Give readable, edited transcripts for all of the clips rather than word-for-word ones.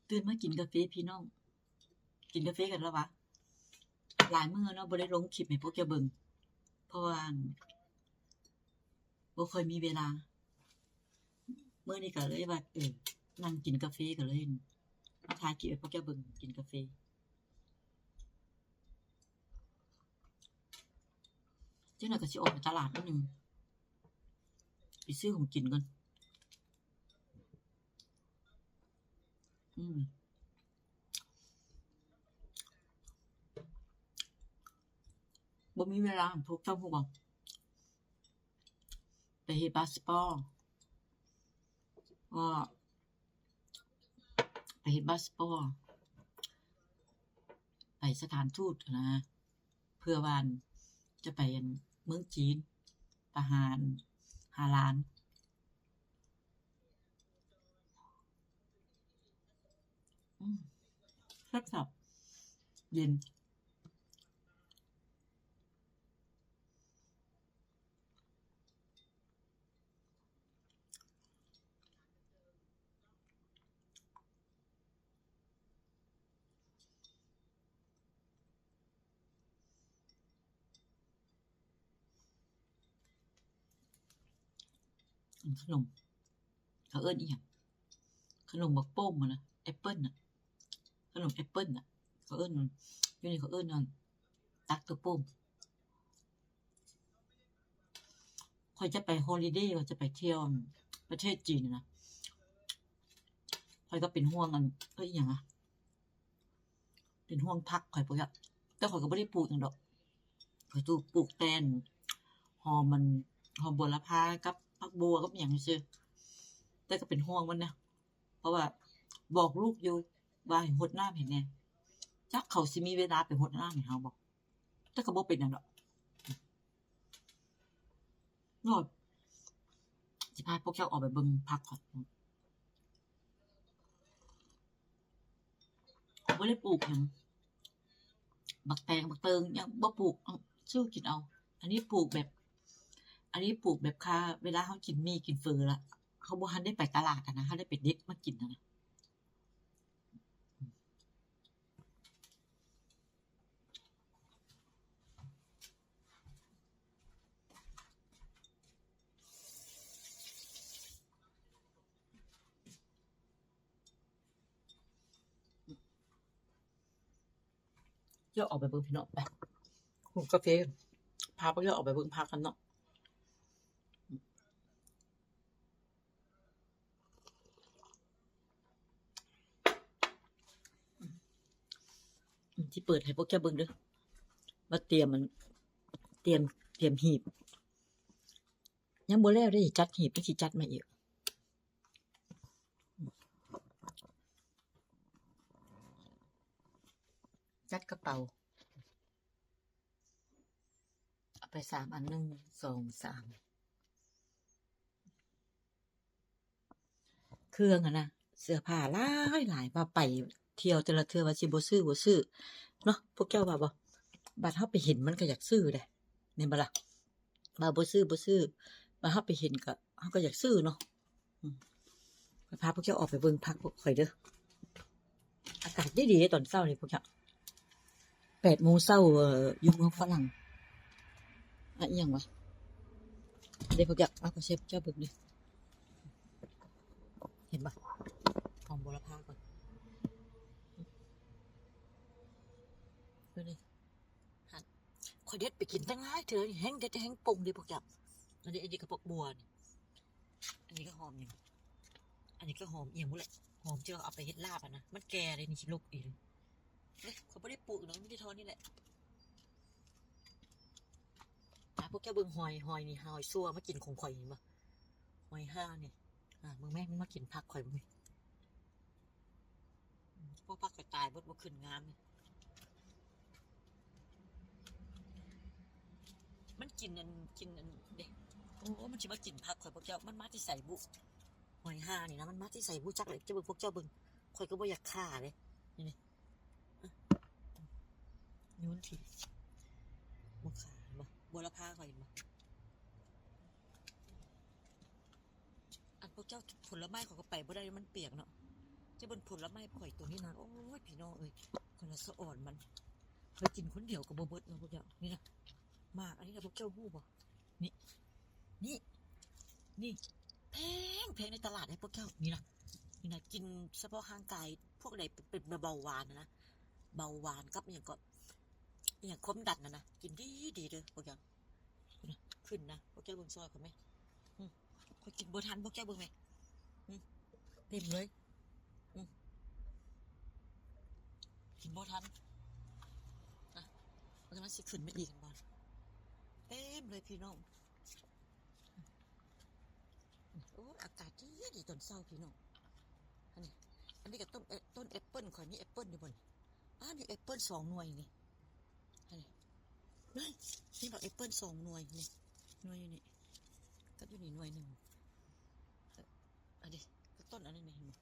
ตื่นมากินกาแฟพี่น้องกินกาแฟกันแล้ววะหลายมื้อเนาะบ่ได้ลงคลิปให้พวกเจ้าเบิ่งเพราะว่าบ่ค่อยมีเวลามื้อนี้ก็เลยว่านั่งกินกาแฟก็เลยมาถ่ายคลิปให้พวกเจ้าเบิ่งกินกาแฟจักหน่อยก็สิออกไปตลาดนิดหนึ่งไปซื้อของกินก่อนบ่มีเวลาพวกเจ้าพวกบ่ไปเฮ็ดพาสปอร์ตก็ไปเฮ็ดพาสปอร์ตไปสถานทูตนะเพื่อว่าจะไปเมืองจีนไปหาหลานครับเย็นขนมเขาเอิ้นอีหยังขนมบักโป้งอะนะแอปเปิ้ลน่ะขนมแอปเปิ้ลน่ะเขาเอิ้นอยู่นี่เขาเอิ้นตักตัวโป้งข้อยจะไปฮอลิเดย์ว่าจะไปเที่ยวประเทศจีนนะข้อยก็เป็นห่วงอีหยังอะเป็นห่วงผักข้อยบ่อยากแต่ข้อยก็บ่ได้ปลูกหยังดอกข้อยปลูกแต่หอมหอมบัวละพากับผักบัวกับอิหยังซื่อแต่ก็เป็นห่วงมันนะเพราะว่าบอกลูกอยู่ว่าให้รดน้ำให้แหน่จักเขาสิมีเวลาไปรดน้ำให้เฮาบ่แต่ก็บ่เป็นหยังดอกเนาะสิพาพวกเจ้าออกไปเบิ่งผักก่อนข้อยบ่ได้ปลูกหยังบักแตงบักเติงยังบ่ปลูกซื้อกินเอาอันนี้ปลูกแบบค่าเวลาเฮากินมี่กินเฟอละเขาบ่ทันได้ไปตลาดอะนะเฮาได้ไปเด็ดมากินอะนะเจ้าออกไปเบิ่งพี่น้องไปปลูกกาแฟพาพวกเจ้าออกไปเบิ่งผักกันเนาะสิเปิดให้พวกเจ้าเบิ่งเด้อว่าเตรียมหีบยังบ่แล้วเด้จัดหีบจักสิจัดมาอีกจัดกระเป๋าเอาไป3อัน1 2 3เครื่องอะนะเสื้อผ้าหลายว่าไปเที่ยวแต่ละเทื่อว่าสิบ่ซื้อเนาะพวกเจ้าว่าบ่บัดเฮาไปเห็นมันก็อยากซื้อเดะแม่นบ่ล่ะว่าบ่ซื้อบัดเฮาไปเห็นก็เฮาก็อยากซื้อเนาะข้อยพาพวกเจ้าออกไปเบิ่งผักพวกข้อยเด้ออากาศดีๆเดะตอนเช้านี่พวกเจ้า8โมงเช้าอยู่เมืองฝรั่งอิหยังวะเดี๋ยวพวกเจ้าเอาก็เชฟเจ้าเบิ่งดิเห็นบ่หอมโหระพาก่อนเบิ่งดิหั่นข้อยเด็ดไปกินตั้งหลายเทื่อนี่แฮงเด็ดแฮงปรุงเด้พวกเจ้าอันนี้ก็พวกบัวนี่อันนี้ก็หอมหยังอันนี้ก็หอมอีหยังบ่แหละหอมที่เราเอาไปเฮ็ดลาบอะนะมันแก่เลยนี่สิลุกอีกเขาบ่ได้ปลูกเนาะมีแต่เท่านี้แหละพวกเจ้าเบิ่งหอยนี่หอยซั่วมากินของข่อยนี่บ่หอยห่านี่มึงแม่มึงมากินผักข่อยมึงพวกผักข่อยตายเบิดบ่ขึ้นงามนี่มันกินอันเด้โอ้มันสิมากินผักข่อยพวกเจ้ามันมาที่ใส่บุหอยห่านี่นะมันมาที่ใส่บุจักเลยเจ้าเบิ่งพวกเจ้าเบิ่งข่อยก็บ่อยากฆ่าเลยนี่โยนทิ้งบ่ฆ่าบ่บัวละพาข่อยเห็นบ่อันพวกเจ้าผลไม้เขาก็ไปบ่ได้มันเปียกเนาะจะ ที่บนผลไม้ข่อยตัวนี้นะโอ้ยพี่น้องเอ้ยคนละสะอ่อนมันข่อยกินคนเดียวกับบ่เบิดเนาะพวกเจ้านี่นะมากอันนี้นะพวกเจ้าฮู้บ่นี่นี่นี่แพงในตลาดให้พวกเจ้านี่นะกินเฉพาะร่างกายพวกใดเป็นเบาหวานนะเบาหวานกับอย่างก็อย่างความดันนะกินดีเด้อพวกเจ้าขึ้นนะพวกเจ้าเบิ่งซอยเขาไหมข่อยกินบ่ทันพวกเจ้าเบิ่งไหมเต็มเลยกินบ่ทันนะเพราะฉะนั้นสิขึ้นไม่อีกกันบ่เต็มเลยพี่น้องโอ้อากาศดีตอนเช้าพี่น้องอันนี้ก็ต้นแอปเปิ้ลข่อยมีแอปเปิ้ลอยู่บ่นี่มีแอปเปิ้ล2 หน่วยนี่นี่บอกแอปเปิ้ล2 หน่วยนี่หน่วยอยู่นี่ก็อยู่นี่หน่วยหนึ่งอันนี้ก็ต้นอันนี้เห็นไหม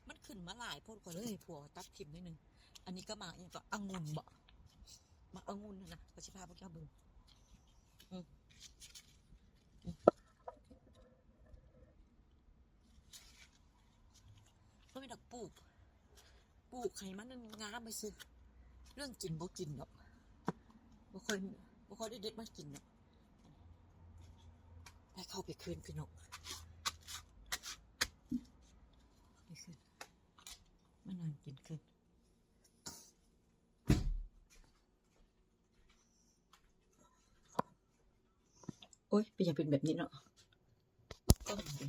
มันขึ้นมาหลายโพดกว่าเลยผัวตัดทิมนิดนึงอันนี้ก็มาอย่างก็องุ่นบ่มาองุ่นนะก็สิพาพวกเจ้าเบิ่งก็ไม่ดอกปลูกไขมันนั่นงามไปซื้อเรื่องกินบ่กินหรอกบ่ค่อยได้เด็ดมากินหรอกไปเข้าไปคืนพี่น้องไปคืนมันนั่งกินคืนโอ๊ยเป็นอย่างเป็นแบบนี้เนาะก็เป็นนี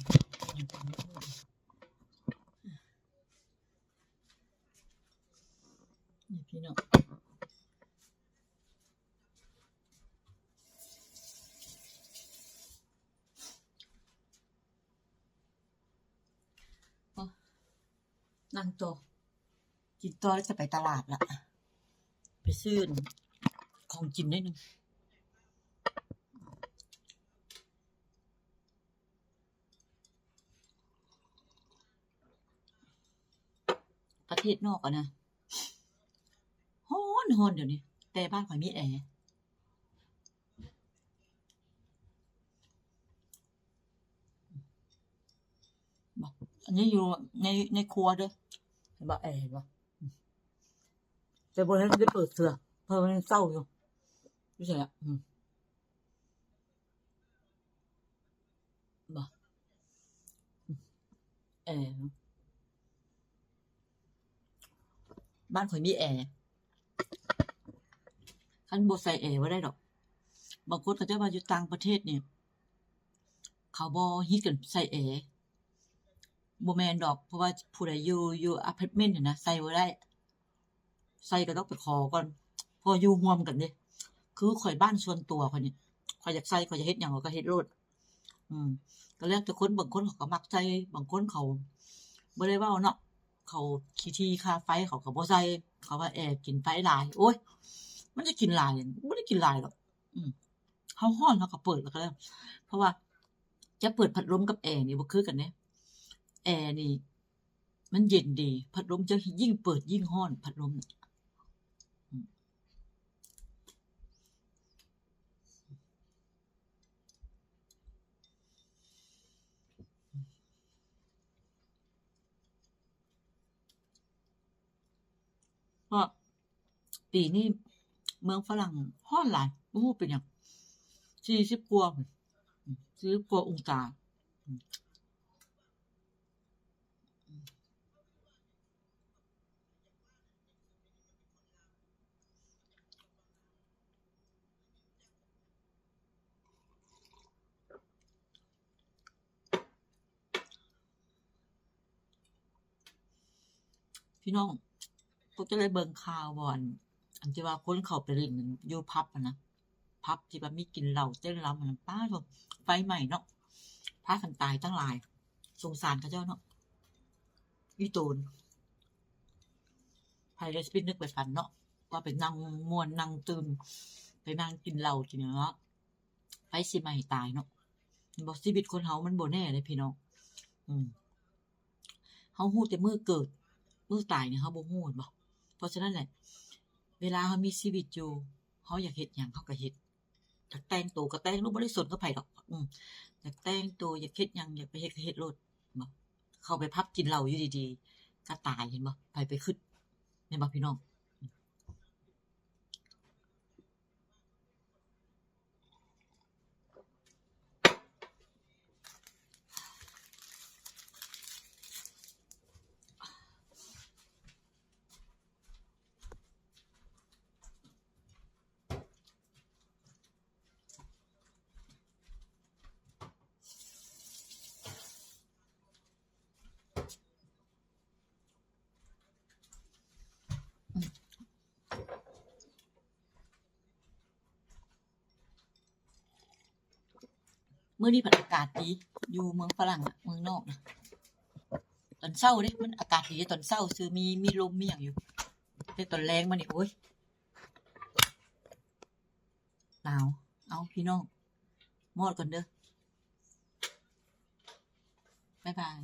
่พี่น้องนั่งโตกินต่อแล้วจะไปตลาดละไปซื้อของกินได้นึงประเทศนอกอะนะฮ้อนเดี๋ยวนี้แต่บ้านข่อยมีแอร์บอกอันนี้อยู่ในครัวเด้อเห็นบ่แอร์เห็นบ่แต่บ่ได้เปิดเสือเพราะมันเศร้าอยู่รู้สึกอ่ะบ่แอร์บ้านข่อยมีแอร์คันบ่ใส่แอร์บ่ได้ดอกบางคนเขาจะว่าอยู่ต่างประเทศเนี่ยเขาบ่ฮิตกันใส่แอร์บ่แม่นดอกเพราะว่าผู้ใดอยู่อพาร์ตเมนต์น่ะนะใส่บ่ได้ใส่ก็ต้องไปขอก่อนพออยู่ร่วมกันเด้คือข่อยบ้านส่วนตัวข่อยนี่ข่อยอยากใส่ข่อยจะเฮ็ดหยังข่อยก็เฮ็ดโลดก็แล้วแต่คนบางคนเขาก็มักใส่บางคนเขาบ่ได้เว้าเนาะเขาขี้ที่ค่าไฟเขาก็บ่ใส่เขาว่าแอร์กินไฟหลายโอ๊ยมันจะกินหลายบ่ได้กินหลายหรอกเฮาร้อนเราก็เปิดแล้วก็แล้วเพราะว่าจะเปิดพัดลมกับแอร์นี่บ่คือกันเด้แอร์นี่มันเย็นดีพัดลมจะยิ่งเปิดยิ่งร้อนพัดลมเพราะปีนี้เมืองฝรั่งร้อนหลายบ่ฮู้เป็นหยัง40 กว่า40 กว่าองศาพี่น้องพวกจะได้เบิ่งข่าวบ่อันที่ว่าคนเข้าไปเล่นอยู่ผับอะนะผับที่ว่ามีกินเหล้าเต้นรำอะป๊าโธ่ไฟไหม้เนาะพากันตายตั้งหลายสงสารเขาเจ้าเนาะอีโตนไผได้สิไปนึกไปฝันเนาะว่าไปนั่งม่วนนั่งตื่นไปนั่งกินเหล้ากินหยังเนาะไผสิมาให้ตายเนาะบ่ชีวิตคนเฮามันบ่แน่เด้พี่น้องเฮาฮู้แต่มื้อเกิดมื้อตายเนี่ยเฮาบ่ฮู้แม่นบ่เพราะฉะนั้นแหละเวลาเฮามีชีวิตอยู่เฮาอยากเฮ็ดหยังเฮาก็เฮ็ด อยากแต่งตัวก็แต่งเนาะบ่ได้สนกับไผดอกอยากแต่งตัวอยากเฮ็ดหยังอยากไปเฮ็ดก็เฮ็ดโลดบ่เข้าไปผับกินเหล้าอยู่ดีๆก็ตายเห็นบ่ไผไปคิดแม่นบ่พี่น้องอืมมื้อนี้พัดอากาศดีอยู่เมืองฝรั่งอะเมืองนอกน่ะตอนเช้าเด้มันอากาศดีตอนเช้าซื่อมีลมมีหยังอยู่แต่ตอนแลงมานี่โอ๊ยหนาวเอาพี่น้องมอดก่อนเด้อบ๊ายบาย